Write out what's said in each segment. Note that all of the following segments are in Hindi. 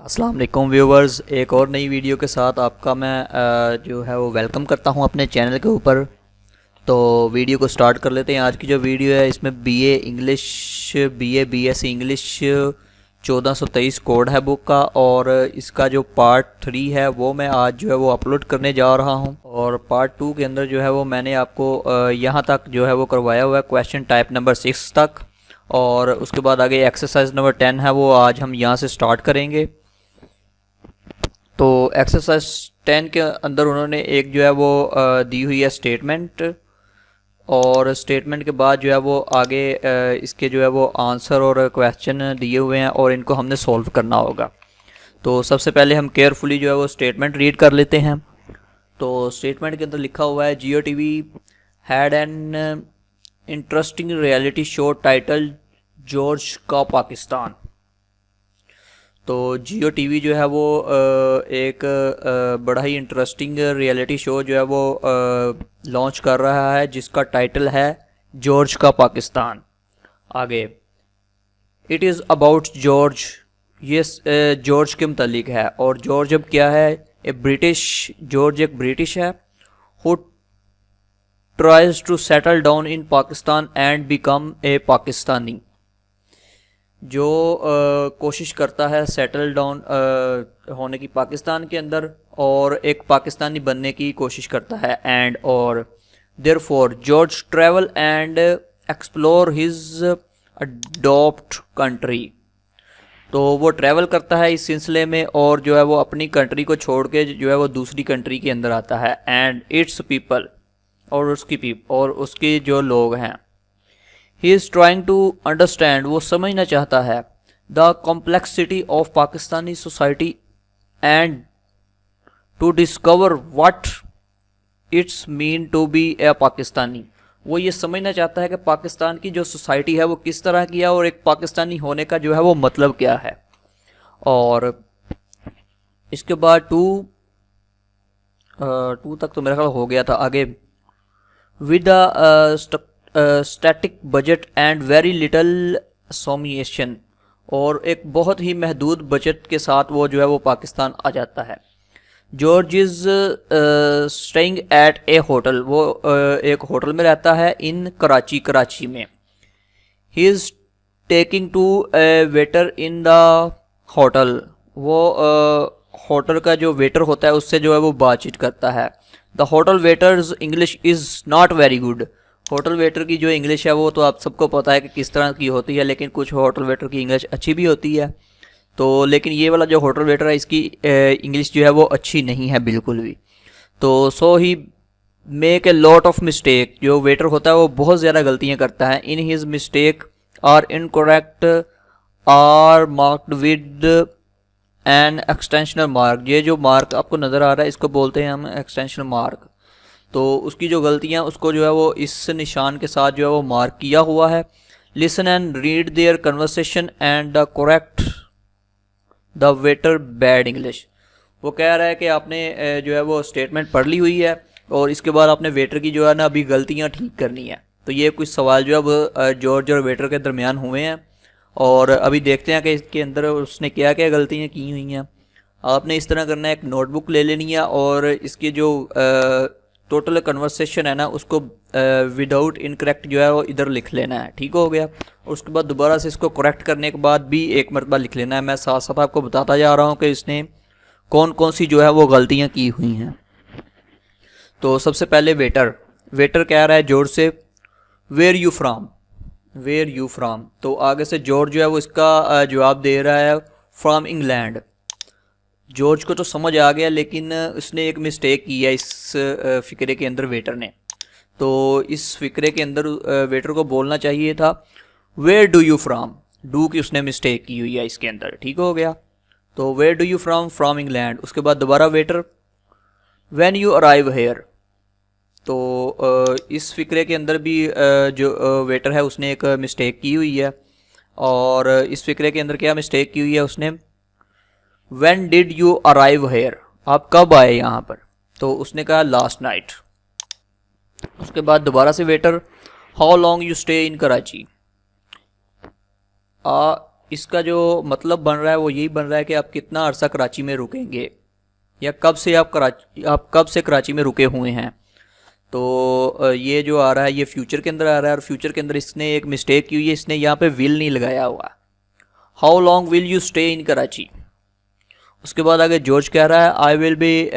अस्सलाम वालेकुम व्यूवर्स, एक और नई वीडियो के साथ आपका मैं जो है वो वेलकम करता हूं अपने चैनल के ऊपर। तो वीडियो को स्टार्ट कर लेते हैं। आज की जो वीडियो है इसमें BA English, BSc English 1423 code है बुक का, और इसका जो पार्ट 3 है वो मैं आज जो है वो अपलोड करने जा रहा हूं। और पार्ट 2 के अंदर जो है वो मैंने आपको यहाँ तक जो है वो करवाया हुआ है, क्वेश्चन टाइप नंबर 6 तक, और उसके बाद आगे एक्सरसाइज नंबर 10 है वो आज हम यहाँ से स्टार्ट करेंगे। तो एक्सरसाइज 10 के अंदर उन्होंने एक जो है वो दी हुई है स्टेटमेंट, और स्टेटमेंट के बाद जो है वो आगे इसके जो है वो आंसर और क्वेश्चन दिए हुए हैं और इनको हमने सॉल्व करना होगा। तो सबसे पहले हम केयरफुली जो है वो स्टेटमेंट रीड कर लेते हैं। तो स्टेटमेंट के अंदर लिखा हुआ है, Geo TV had an interesting reality show title George का पाकिस्तान। तो जियो टीवी जो है वो एक बड़ा ही इंटरेस्टिंग रियलिटी शो जो है वो लॉन्च कर रहा है, जिसका टाइटल है जॉर्ज का पाकिस्तान। आगे, इट इज़ अबाउट जॉर्ज, ये जॉर्ज के मुतालिक है। और जॉर्ज अब क्या है? जॉर्ज एक ब्रिटिश है, who tries to settle down in Pakistan and become a Pakistani, जो कोशिश करता है सेटल डाउन होने की पाकिस्तान के अंदर और एक पाकिस्तानी बनने की कोशिश करता है। एंड और therefore George travel and explore his adopt country. तो वो ट्रैवल करता है इस सिलसिले में, और जो है वो अपनी कंट्री को छोड़ के जो है वो दूसरी कंट्री के अंदर आता है। एंड इट्स पीपल, और उसके जो लोग हैं, he is trying to understand, वो समझना चाहता है, the complexity of Pakistani society and to discover what it's mean to be a Pakistani. वो ये समझना चाहता है कि पाकिस्तान की जो सोसाइटी है वो किस तरह की है और एक पाकिस्तानी होने का जो है वो मतलब क्या है। और इसके बाद टू तक तो मेरा ख्याल हो गया था। आगे, with static budget and very little summation, और एक बहुत ही महदूद बजट के साथ वो जो है वो पाकिस्तान आ जाता है। George is staying at a hotel, वो एक होटल में रहता है इन कराची में। He is taking to a waiter in the hotel, वो होटल का जो वेटर होता है उससे जो है वो बातचीत करता है। The hotel waiters English is not very good, hotel waiter की जो इंग्लिश है वो तो आप सबको पता है कि किस तरह की होती है, लेकिन कुछ होटल वेटर की इंग्लिश अच्छी भी होती है। तो लेकिन ये वाला जो होटल वेटर है इसकी इंग्लिश जो है वो अच्छी नहीं है बिल्कुल भी। तो so he make a lot of mistake, जो वेटर होता है वो बहुत ज़्यादा गलतियाँ करता है। In his mistake are incorrect are marked with an extensional mark, ये जो मार्क आपको नज़र आ रहा है इसको बोलते हैं हम एक्सटेंशनल मार्क। तो उसकी जो गलतियाँ उसको जो है वो इस निशान के साथ जो है वो मार्क किया हुआ है। Listen and read their conversation and the correct the waiter bad English. वो कह रहा है कि आपने जो है वो स्टेटमेंट पढ़ ली हुई है और इसके बाद आपने वेटर की जो है ना अभी गलतियाँ ठीक करनी है। तो ये कुछ सवाल जो है वो जॉर्ज और वेटर के दरमियान हुए हैं, और अभी देखते हैं कि इसके अंदर उसने क्या क्या गलतियाँ की हुई हैं। आपने इस तरह करना है, एक नोटबुक ले लेनी है और इसकी जो टोटल कन्वर्सेशन है ना उसको विदाउट इनकरेक्ट जो है वो इधर लिख लेना है। ठीक हो गया। उसके बाद दोबारा से इसको करेक्ट करने के बाद भी एक मरतबा लिख लेना है। मैं साथ साथ आपको बताता जा रहा हूँ कि इसने कौन कौन सी जो है वो गलतियाँ की हुई हैं। तो सबसे पहले वेटर कह रहा है जॉर्ज से, वेयर यू फ्राम। तो आगे से जॉर्ज जो है वो इसका जवाब दे रहा है, फ्राम इंग्लैंड। जॉर्ज को तो समझ आ गया, लेकिन उसने एक मिस्टेक की है इस फ़िक्रे के अंदर वेटर ने। तो इस फ़िक्रे के अंदर वेटर को बोलना चाहिए था, where do you from. Do की उसने मिस्टेक की हुई है इसके अंदर। ठीक हो गया। तो where do you from England. उसके बाद दोबारा waiter, when you arrive here. तो इस फ़िक्रे के अंदर भी जो वेटर है उसने एक मिस्टेक की हुई है, और इस फ़िक्रे के अंदर क्या मिस्टेक की हुई है उसने, When did you arrive here? आप कब आए यहाँ पर। तो उसने कहा लास्ट नाइट। उसके बाद दोबारा से waiter, how long you stay in Karachi. इसका जो मतलब बन रहा है वो यही बन रहा है कि आप कितना अरसा कराची में रुकेंगे, या कब से आप कब से कराची में रुके हुए हैं। तो ये जो आ रहा है ये फ्यूचर के अंदर आ रहा है, और फ्यूचर के अंदर इसने एक मिस्टेक की हुई है, इसने यहाँ पे विल नहीं लगाया हुआ। How long will you stay in Karachi. उसके बाद आगे जॉर्ज कह रहा है I will be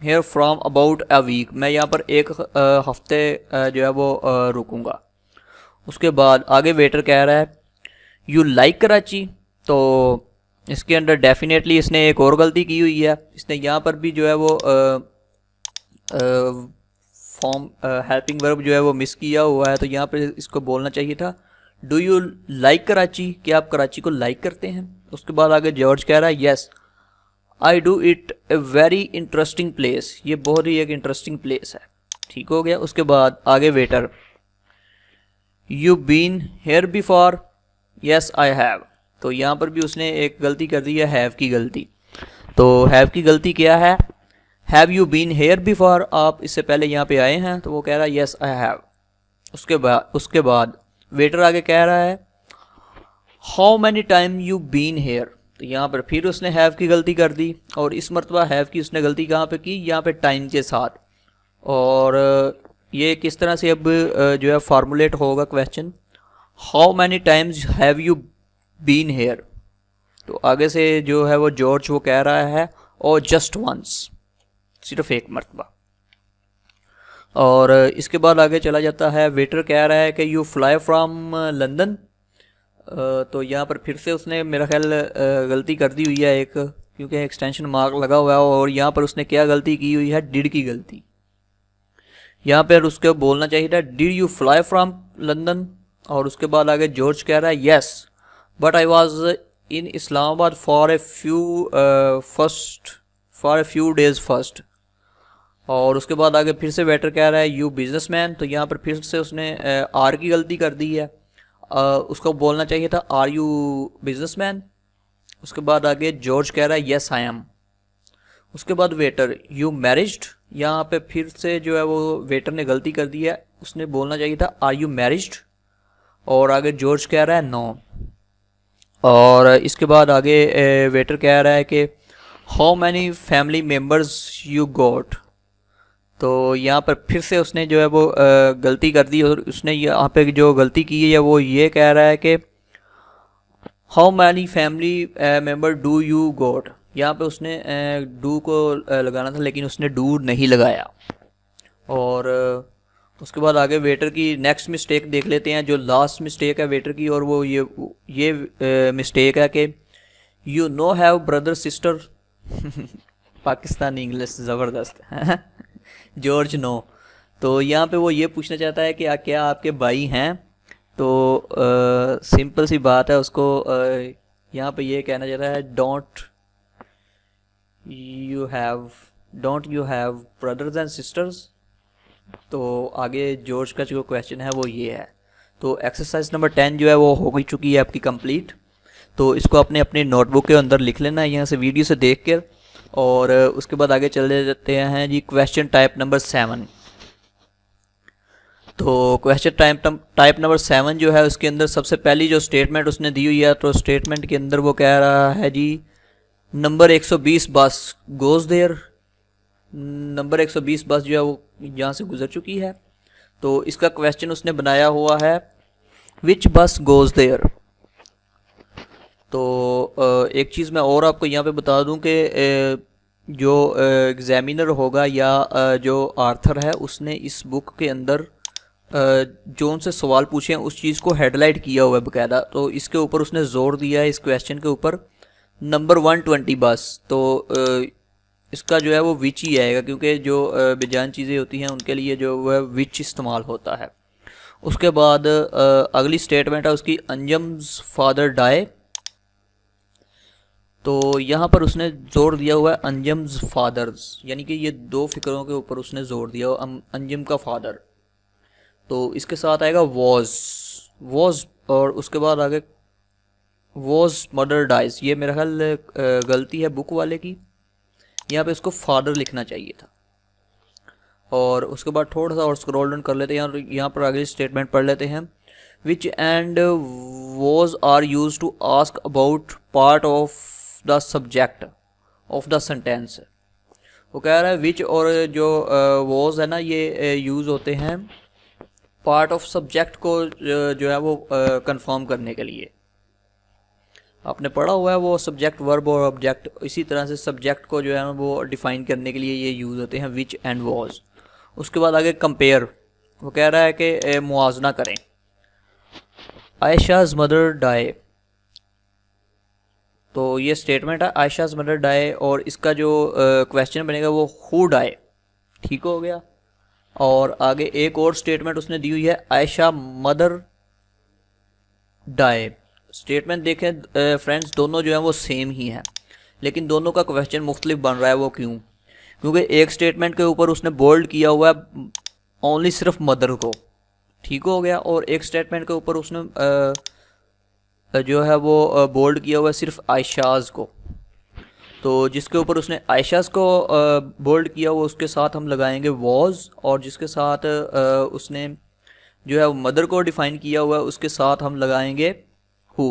here from about a week, मैं यहाँ पर एक हफ्ते जो है वो रुकूंगा। उसके बाद आगे वेटर कह रहा है यू लाइक कराची। तो इसके अंदर डेफिनेटली इसने एक और गलती की हुई है, इसने यहाँ पर भी जो है वो फॉर्म हेल्पिंग वर्ब जो है वो मिस किया हुआ है। तो यहाँ पर इसको बोलना चाहिए था डू यू लाइक कराची, क्या आप कराची को लाइक करते हैं। उसके बाद आगे जॉर्ज कह रहा है yes I do it a very interesting place, ये बहुत ही एक इंटरेस्टिंग प्लेस है। ठीक हो गया। उसके बाद आगे waiter you been here before, yes I have. तो यहाँ पर भी उसने एक गलती कर दी है, हैव की गलती। तो हैव की गलती क्या है, have you been here before, आप इससे पहले यहाँ पे आए हैं। तो वो कह रहा है येस आई हैव। उसके बाद वेटर आगे कह रहा है how many time you been here. तो यहाँ पर फिर उसने हैव की गलती कर दी, और इस मरतबा हैव की उसने गलती कहाँ पे की, यहाँ पे टाइम के साथ। और ये किस तरह से अब जो है फार्मूलेट होगा question, how many times have you been here. तो आगे से जो है वो जॉर्ज वो कह रहा है और जस्ट वंस, सिर्फ एक मरतबा। और इसके बाद आगे चला जाता है, वेटर कह रहा है कि यू फ्लाई फ्रॉम लंदन। तो यहाँ पर फिर से उसने मेरा ख्याल गलती कर दी हुई है एक, क्योंकि एक्सटेंशन मार्क लगा हुआ है, और यहाँ पर उसने क्या गलती की हुई है, डिड की गलती। यहाँ पर उसको बोलना चाहिए था did you fly from London. और उसके बाद आगे जॉर्ज कह रहा है yes but I was in Islamabad for a few days first. और उसके बाद आगे फिर से वेटर कह रहा है यू बिजनेसमैन। तो यहाँ पर फिर से उसने आर की गलती कर दी है, उसको बोलना चाहिए था आर यू बिजनेसमैन। उसके बाद आगे जॉर्ज कह रहा है येस आई एम। उसके बाद वेटर यू मैरिज्ड, यहाँ पे फिर से जो है वो वेटर ने गलती कर दी है, उसने बोलना चाहिए था आर यू मैरिज्ड। और आगे जॉर्ज कह रहा है नो। और इसके बाद आगे वेटर कह रहा है कि how many family members you got. तो यहाँ पर फिर से उसने जो है वो गलती कर दी, और उसने यहाँ पे जो गलती की है वो ये कह रहा है कि how many family member do you got. यहाँ पे उसने डू को लगाना था, लेकिन उसने डू नहीं लगाया। और उसके बाद आगे वेटर की नेक्स्ट मिस्टेक देख लेते हैं, जो लास्ट मिस्टेक है वेटर की, और वो ये मिस्टेक है कि you no have brother sister. Pakistani English ज़बरदस्त है। George no. तो यहाँ पे वो ये पूछना चाहता है कि क्या आपके भाई हैं। तो सिंपल सी बात है, उसको यहाँ पे ये कहना चाहता है don't you have brothers and sisters. तो आगे जॉर्ज का जो क्वेश्चन है वो ये है। तो एक्सरसाइज नंबर 10 जो है वो हो गई चुकी है आपकी कंप्लीट। तो इसको अपने अपने नोटबुक के अंदर लिख लेना है यहाँ से वीडियो से देख कर। और उसके बाद आगे चले जाते हैं जी क्वेश्चन टाइप नंबर 7। तो क्वेश्चन टाइप नंबर 7 जो है उसके अंदर सबसे पहली जो स्टेटमेंट उसने दी हुई है, तो स्टेटमेंट के अंदर वो कह रहा है जी नंबर 120 बस गोज देयर। नंबर 120 बस जो है वो यहाँ से गुजर चुकी है। तो इसका क्वेश्चन उसने बनाया हुआ है विच बस गोज देयर। तो एक चीज़ मैं और आपको यहाँ पे बता दूं कि जो एग्जामिनर होगा या जो आर्थर है उसने इस बुक के अंदर जो उनसे सवाल पूछे हैं उस चीज़ को हेडलाइट किया हुआ है बकायदा। तो इसके ऊपर उसने ज़ोर दिया है इस क्वेश्चन के ऊपर नंबर 120 बस। तो इसका जो है वो विच ही आएगा, क्योंकि जो बेजान चीज़ें होती हैं उनके लिए जो है विच इस्तेमाल होता है। उसके बाद अगली स्टेटमेंट है उसकी अंजम्स फादर डाई। तो यहाँ पर उसने जोर दिया हुआ है अंजम्स फादर्स, यानी कि ये दो फिक्रों के ऊपर उसने जोर दिया हुआ अंजम का फादर। तो इसके साथ आएगा वॉज और उसके बाद आगे वॉज मदर डाइज। ये मेरा ख्याल गलती है बुक वाले की, यहाँ पे इसको फादर लिखना चाहिए था। और उसके बाद थोड़ा सा और स्क्रॉल डाउन कर लेते हैं, यहाँ पर आगे स्टेटमेंट पढ़ लेते हैं। Which and was are use to ask about part of the subject of the sentence. वो कह रहा है विच और जो वॉज है ना, ये यूज़ होते हैं पार्ट ऑफ सब्जेक्ट को जो है वो कंफर्म करने के लिए। आपने पढ़ा हुआ है वो सब्जेक्ट वर्ब और ऑब्जेक्ट, इसी तरह से सब्जेक्ट को जो है वो डिफाइन करने के लिए ये यूज़ होते हैं विच एंड वॉज। उसके बाद आगे कंपेयर, वो कह रहा है कि मुआवजना करें। आयशाज मदर डाई, तो ये स्टेटमेंट है आयशाज मदर डाई, और इसका जो क्वेश्चन बनेगा वो हु डाई। ठीक हो गया। और आगे एक और स्टेटमेंट उसने दी हुई है आयशा मदर डाई। स्टेटमेंट देखें फ्रेंड्स, दोनों जो है वो सेम ही हैं, लेकिन दोनों का क्वेश्चन मुख्तलिफ बन रहा है। वो क्यों? क्योंकि एक स्टेटमेंट के ऊपर उसने बोल्ड किया हुआ है ओनली सिर्फ मदर को। ठीक हो गया। और एक स्टेटमेंट के ऊपर उसने जो है वो बोल्ड किया हुआ है सिर्फ आयशाज को। तो जिसके ऊपर उसने आयशाज को बोल्ड किया हुआ उसके साथ हम लगाएंगे वॉज, और जिसके साथ उसने जो है मदर को डिफाइन किया हुआ है उसके साथ हम लगाएंगे हु।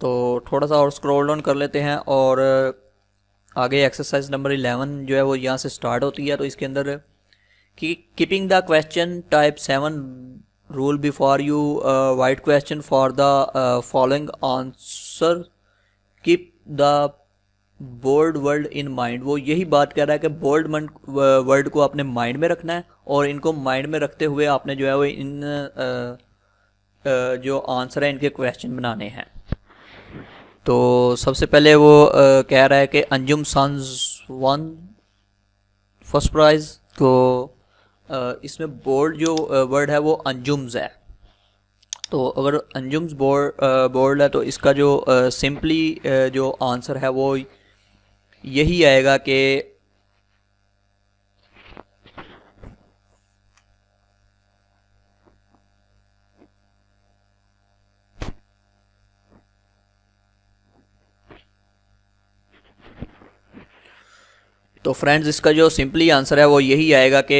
तो थोड़ा सा और स्क्रॉल डाउन कर लेते हैं और आगे एक्सरसाइज नंबर 11 जो है वो यहाँ से स्टार्ट होती है। तो इसके अंदर कि keeping the question type 7 rule before you write question for the following answer keep the bold word in mind. वो यही बात कर रहा है कि बोल्ड वर्ड को आपने माइंड में रखना है, और इनको माइंड में रखते हुए आपने जो है वो इन जो आंसर है इनके क्वेश्चन बनाने हैं। तो सबसे पहले वो कह रहा है कि Anjum sons won first prize. तो इसमें बोल्ड जो वर्ड है वो अंजुम्स है। तो अगर अंजुम्स बोल्ड है तो इसका जो सिंपली जो आंसर है वो यही आएगा कि तो फ्रेंड्स इसका जो सिंपली आंसर है वो यही आएगा कि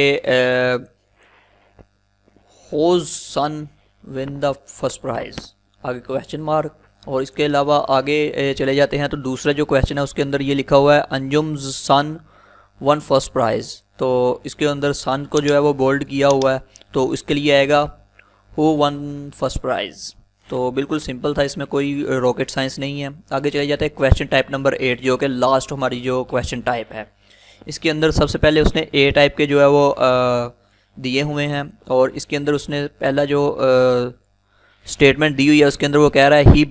होज सन विन द फर्स्ट प्राइज, आगे क्वेश्चन मार्क। और इसके अलावा आगे चले जाते हैं तो दूसरा जो क्वेश्चन है उसके अंदर ये लिखा हुआ है अंजुम्स सन वन फर्स्ट प्राइज। तो इसके अंदर सन को जो है वो बोल्ड किया हुआ है, तो इसके लिए आएगा हु वन फर्स्ट प्राइज। तो बिल्कुल सिंपल था, इसमें कोई रॉकेट साइंस नहीं है। आगे चले जाते हैं क्वेश्चन टाइप नंबर 8 जो कि लास्ट हमारी जो क्वेश्चन टाइप है। इसके अंदर सबसे पहले उसने ए टाइप के जो है वो दिए हुए हैं, और इसके अंदर उसने पहला जो स्टेटमेंट दी हुई है उसके अंदर वो कह रहा है ही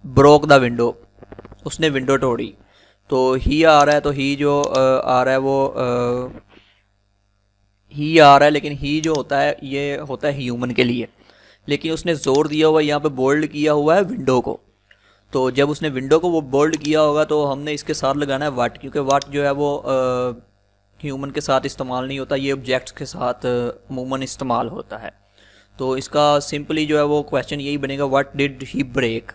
ब्रोक द विंडो, उसने विंडो तोड़ी। तो ही आ रहा है, तो ही जो आ रहा है वो ही आ रहा है, लेकिन ही जो होता है ये होता है ह्यूमन के लिए, लेकिन उसने जोर दिया हुआ यहाँ पे बोल्ड किया हुआ है विंडो को। तो जब उसने विंडो को वो बोल्ड किया होगा तो हमने इसके साथ लगाना है वाट, क्योंकि वाट जो है वो ह्यूमन के साथ इस्तेमाल नहीं होता, ये ऑब्जेक्ट्स के साथ अमूमन इस्तेमाल होता है। तो इसका सिंपली जो है वो क्वेश्चन यही बनेगा व्हाट डिड ही ब्रेक,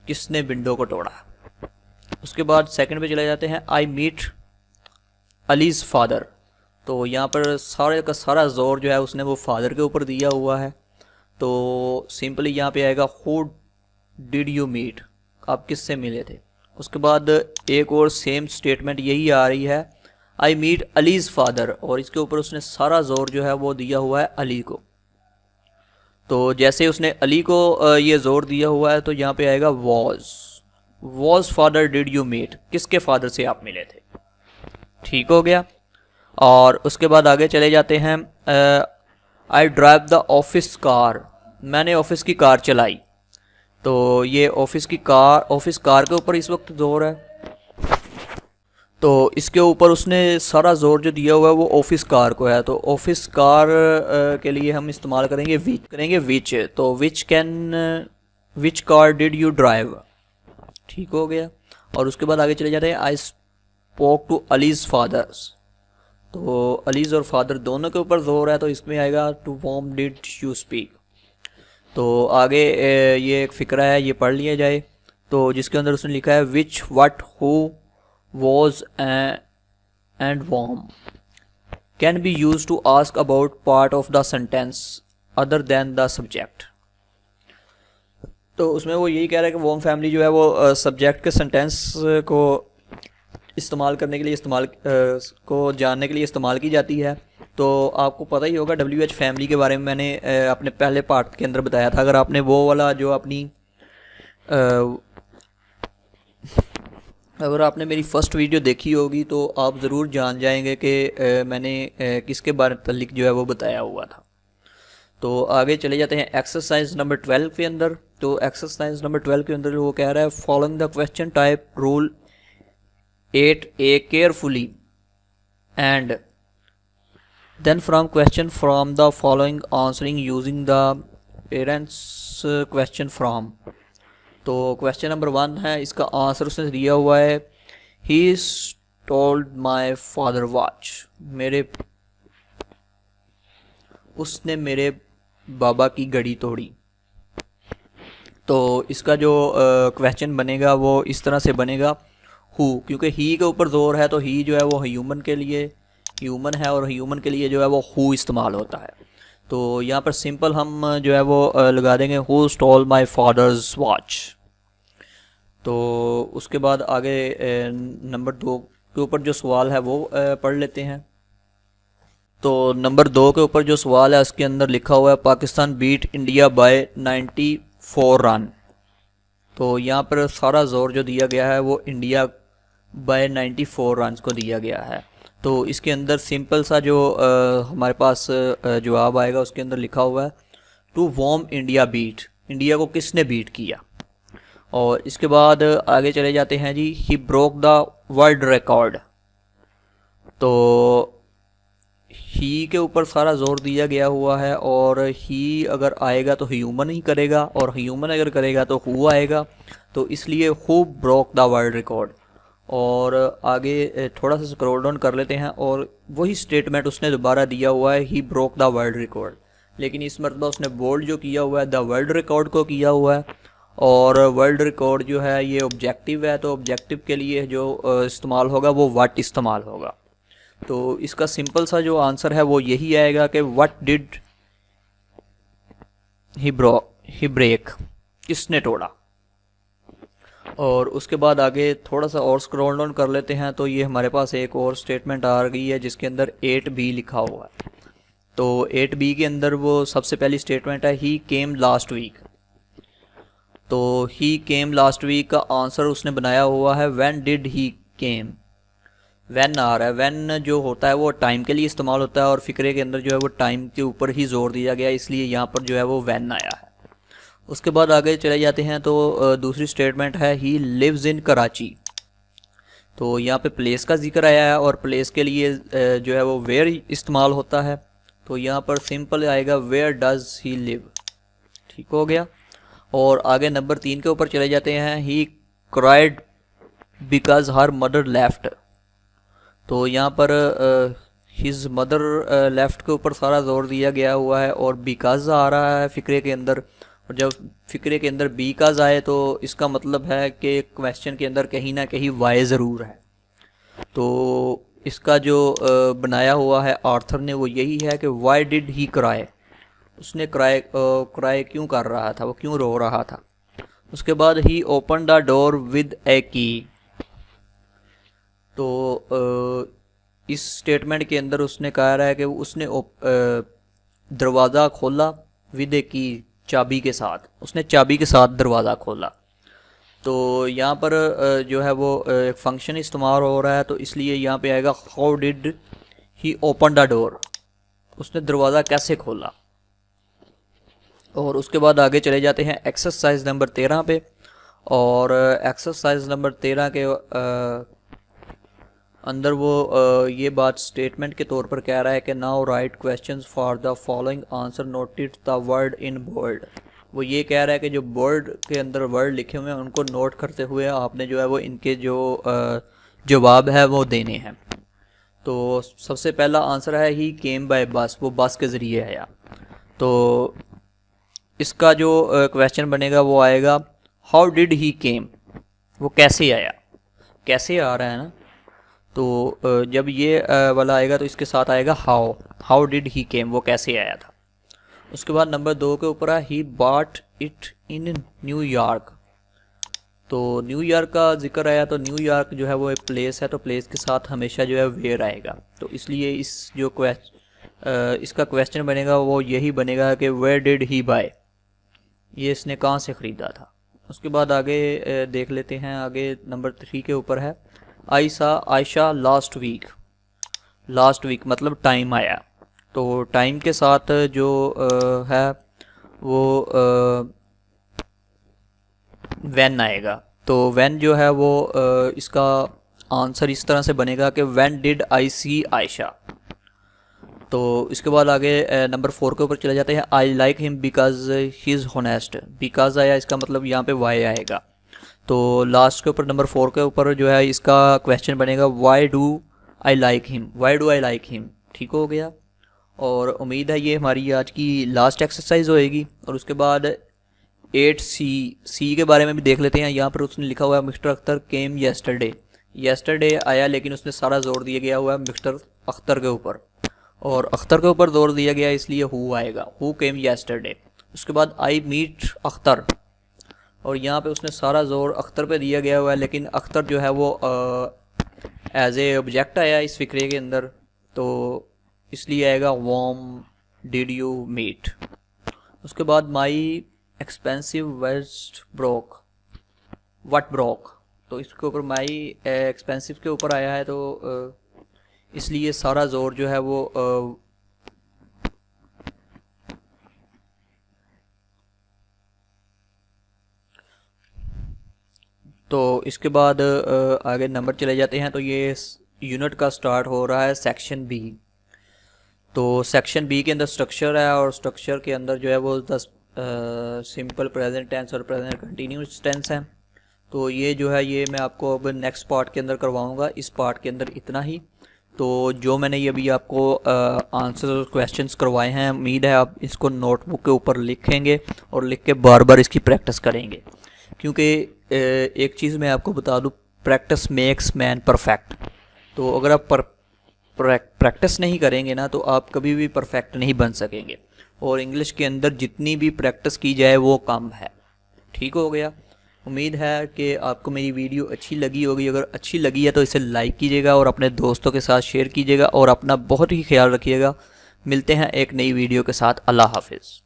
किसने विंडो को तोड़ा। उसके बाद सेकंड पे चले जाते हैं आई मीट अलीज फादर। तो यहाँ पर सारे का सारा जोर जो है उसने वो फादर के ऊपर दिया हुआ है। तो सिंपली यहाँ पे आएगा हु डिड यू मीट, आप किससे मिले थे। उसके बाद एक और सेम स्टेटमेंट यही आ रही है आई मीट अलीज फादर, और इसके ऊपर उसने सारा जोर जो है वो दिया हुआ है अली को। तो जैसे उसने अली को ये जोर दिया हुआ है तो यहाँ पे आएगा whose father did you meet, किसके फादर से आप मिले थे। ठीक हो गया। और उसके बाद आगे चले जाते हैं I drive the office car, मैंने ऑफिस की कार चलाई। तो ये ऑफिस कार के ऊपर इस वक्त जोर है, तो इसके ऊपर उसने सारा जोर जो दिया हुआ है वो ऑफिस कार को है। तो ऑफिस कार के लिए हम इस्तेमाल करेंगे विच। तो which car did you drive. ठीक हो गया। और उसके बाद आगे चले जाते हैं I spoke to Ali's father's. तो अलीज और फादर दोनों के ऊपर जोर है, तो इसमें आएगा to whom did you speak. तो आगे ये एक फ़िक्रा है, ये पढ़ लिया जाए। तो जिसके अंदर उसने लिखा है which what who whose and whom. Can be use to ask about part of the sentence other than the subject. तो उसमें वो यही कह रहा है कि वॉर्म फैमिली जो है वो सब्जेक्ट के सेंटेंस को इस्तेमाल करने के लिए को जानने के लिए इस्तेमाल की जाती है। तो आपको पता ही होगा WH फैमिली के बारे में मैंने अपने पहले पार्ट के अंदर बताया था। अगर आपने वो वाला जो अपनी अगर आपने मेरी फ़र्स्ट वीडियो देखी होगी तो आप ज़रूर जान जाएंगे कि मैंने किसके बारे में जो है वो बताया हुआ था। तो आगे चले जाते हैं एक्सरसाइज नंबर 12 के अंदर। तो एक्सरसाइज नंबर 12 के अंदर वो कह रहा है following the question type rule 8A carefully and then from question from the following answering using the parents question from. तो क्वेश्चन नंबर 1 है, इसका आंसर उसने दिया हुआ है he told my father watch, उसने मेरे बाबा की घड़ी तोड़ी। तो इसका जो क्वेश्चन बनेगा वो इस तरह से बनेगा हु, क्योंकि ही के ऊपर जोर है तो ही जो है वो ह्यूमन के लिए ह्यूमन है और ह्यूमन के लिए जो है वो हु इस्तेमाल होता है। तो यहाँ पर सिंपल हम जो है वो लगा देंगे who stall my father's watch. तो उसके बाद आगे नंबर 2 के ऊपर जो सवाल है वो पढ़ लेते हैं। तो नंबर 2 के ऊपर जो सवाल है उसके अंदर लिखा हुआ है Pakistan beat India by 94 run. तो यहाँ पर सारा जोर जो दिया गया है वो इंडिया बाय 94 रन को दिया गया है। तो इसके अंदर सिंपल सा जो हमारे पास जवाब आएगा उसके अंदर लिखा हुआ है to whom India beat, India को किसने बीट किया। और इसके बाद आगे चले जाते हैं जी he broke the world record. तो ही के ऊपर सारा जोर दिया गया हुआ है और ही अगर आएगा तो ह्यूमन ही करेगा और ह्यूमन अगर करेगा तो हु आएगा। तो इसलिए who broke the world record. और आगे थोड़ा सा स्क्रॉल डाउन कर लेते हैं और वही स्टेटमेंट उसने दोबारा दिया हुआ है ही ब्रोक द वर्ल्ड रिकॉर्ड, लेकिन इस मरतबा उसने बोल्ड जो किया हुआ है द वर्ल्ड रिकॉर्ड को किया हुआ है। और वर्ल्ड रिकॉर्ड जो है ये ऑब्जेक्टिव है, तो ऑब्जेक्टिव के लिए जो इस्तेमाल होगा वो व्हाट इस्तेमाल होगा। तो इसका सिंपल सा जो आंसर है वो यही आएगा कि व्हाट डिड ही ब्रेक, किसने तोड़ा। और उसके बाद आगे थोड़ा सा और स्क्रॉल डाउन कर लेते हैं तो ये हमारे पास एक और स्टेटमेंट आ गई है जिसके अंदर 8B लिखा हुआ है। तो 8B के अंदर वो सबसे पहली स्टेटमेंट है ही केम लास्ट वीक। तो ही केम लास्ट वीक का आंसर उसने बनाया हुआ है when did he came. When आ रहा है, व्हेन जो होता है वो टाइम के लिए इस्तेमाल होता है और फिक्रे के अंदर जो है वो टाइम के ऊपर ही जोर दिया गया, इसलिए यहाँ पर जो है वो व्हेन आया है। उसके बाद आगे चले जाते हैं तो दूसरी स्टेटमेंट है ही लिव्स इन कराची। तो यहाँ पे प्लेस का जिक्र आया है और प्लेस के लिए जो है वो वेयर इस्तेमाल होता है। तो यहाँ पर सिंपल आएगा वेयर डज ही लिव। ठीक हो गया। और आगे नंबर 3 के ऊपर चले जाते हैं he cried because her mother left. तो यहाँ पर हिज मदर लेफ्ट के ऊपर सारा जोर दिया गया हुआ है और बिकॉज आ रहा है फिक्रे के अंदर। और जब फिक्रे के अंदर बिकॉज आए तो इसका मतलब है कि क्वेश्चन के अंदर कहीं ना कहीं वाई ज़रूर है। तो इसका जो बनाया हुआ है आर्थर ने वो यही है कि वाई डिड ही क्राई, उसने क्राई क्यों कर रहा था, वो क्यों रो रहा था। उसके बाद ही ओपन द डोर विद ए की। तो इस स्टेटमेंट के अंदर उसने कहा रहा है कि उसने दरवाज़ा खोला विद ए की, चाबी के साथ, उसने चाबी के साथ दरवाज़ा खोला। तो यहाँ पर जो है वो एक फंक्शन इस्तेमाल हो रहा है तो इसलिए यहाँ पे आएगा how did he open the door, उसने दरवाज़ा कैसे खोला। और उसके बाद आगे चले जाते हैं एक्सरसाइज नंबर 13 पे। और एक्सरसाइज नंबर 13 के अंदर वो ये बात स्टेटमेंट के तौर पर कह रहा है कि now write questions for the following answer noted the word in bold. वो ये कह रहा है कि जो बोल्ड के अंदर वर्ड लिखे हुए हैं उनको नोट करते हुए आपने जो है वो इनके जो जवाब है वो देने हैं। तो सबसे पहला आंसर है ही केम बाय बस, वो बस के ज़रिए आया। तो इसका जो क्वेश्चन बनेगा वो आएगा हाउ डिड ही केम, वो कैसे आया, कैसे आ रहा है ना। तो जब ये वाला आएगा तो इसके साथ आएगा हाउ डिड ही केम, वो कैसे आया था। उसके बाद नंबर 2 के ऊपर है he bought it in New York. तो न्यूयॉर्क का जिक्र आया तो न्यूयॉर्क जो है वो एक प्लेस है, तो प्लेस के साथ हमेशा जो है वेयर आएगा। तो इसलिए इस जो इसका क्वेश्चन बनेगा वो यही बनेगा कि वेयर डिड ही बाय, ये इसने कहाँ से ख़रीदा था। उसके बाद आगे देख लेते हैं। आगे नंबर 3 के ऊपर है आयशा लास्ट वीक मतलब टाइम आया। तो टाइम के साथ जो है वो व्हेन आएगा। तो व्हेन जो है वो इसका आंसर इस तरह से बनेगा कि व्हेन डिड आई सी आयशा। तो इसके बाद आगे नंबर 4 के ऊपर चले जाते हैं। I like him because he is honest. Because आया, इसका मतलब यहाँ पे वाई आएगा। तो लास्ट के ऊपर नंबर 4 के ऊपर जो है इसका क्वेश्चन बनेगा why do I like him. ठीक हो गया। और उम्मीद है ये हमारी आज की लास्ट एक्सरसाइज होएगी। और उसके बाद 8C के बारे में भी देख लेते हैं। यहाँ पर उसने लिखा हुआ है मिस्टर अख्तर केम येस्टरडे आया, लेकिन उसने सारा जोर दिया गया हुआ है मिस्टर अख्तर के ऊपर, और अख्तर के ऊपर जोर दिया गया इसलिए हु आएगा, हु केम येस्टरडे। उसके बाद आई मीट अख्तर, और यहाँ पे उसने सारा जोर अख्तर पे दिया गया हुआ है, लेकिन अख्तर जो है वो एज ए ऑब्जेक्ट आया इस फिक्रे के अंदर, तो इसलिए आएगा वॉम डिड यू मीट। उसके बाद my expensive waste broke what broke, तो इसके ऊपर माई एक्सपेंसिव के ऊपर आया है, तो इसलिए सारा जोर जो है वो तो इसके बाद आगे नंबर चले जाते हैं। तो ये यूनिट का स्टार्ट हो रहा है सेक्शन बी। तो सेक्शन बी के अंदर स्ट्रक्चर है, और स्ट्रक्चर के अंदर जो है वो सिंपल प्रेजेंट टेंस और प्रेजेंट कंटिन्यूस टेंस है। तो ये जो है ये मैं आपको अब नेक्स्ट पार्ट के अंदर करवाऊंगा। इस पार्ट के अंदर इतना ही। तो जो मैंने ये अभी आपको आंसर और क्वेश्चंस करवाए हैं, उम्मीद है आप इसको नोटबुक के ऊपर लिखेंगे और लिख के बार बार इसकी प्रैक्टिस करेंगे, क्योंकि एक चीज़ मैं आपको बता दूं, प्रैक्टिस मेक्स मैन परफेक्ट। तो अगर आप प्रैक्टिस नहीं करेंगे ना तो आप कभी भी परफेक्ट नहीं बन सकेंगे, और इंग्लिश के अंदर जितनी भी प्रैक्टिस की जाए वो कम है। ठीक हो गया। उम्मीद है कि आपको मेरी वीडियो अच्छी लगी होगी। अगर अच्छी लगी है तो इसे लाइक कीजिएगा और अपने दोस्तों के साथ शेयर कीजिएगा, और अपना बहुत ही ख्याल रखिएगा। मिलते हैं एक नई वीडियो के साथ। अल्लाह हाफिज़।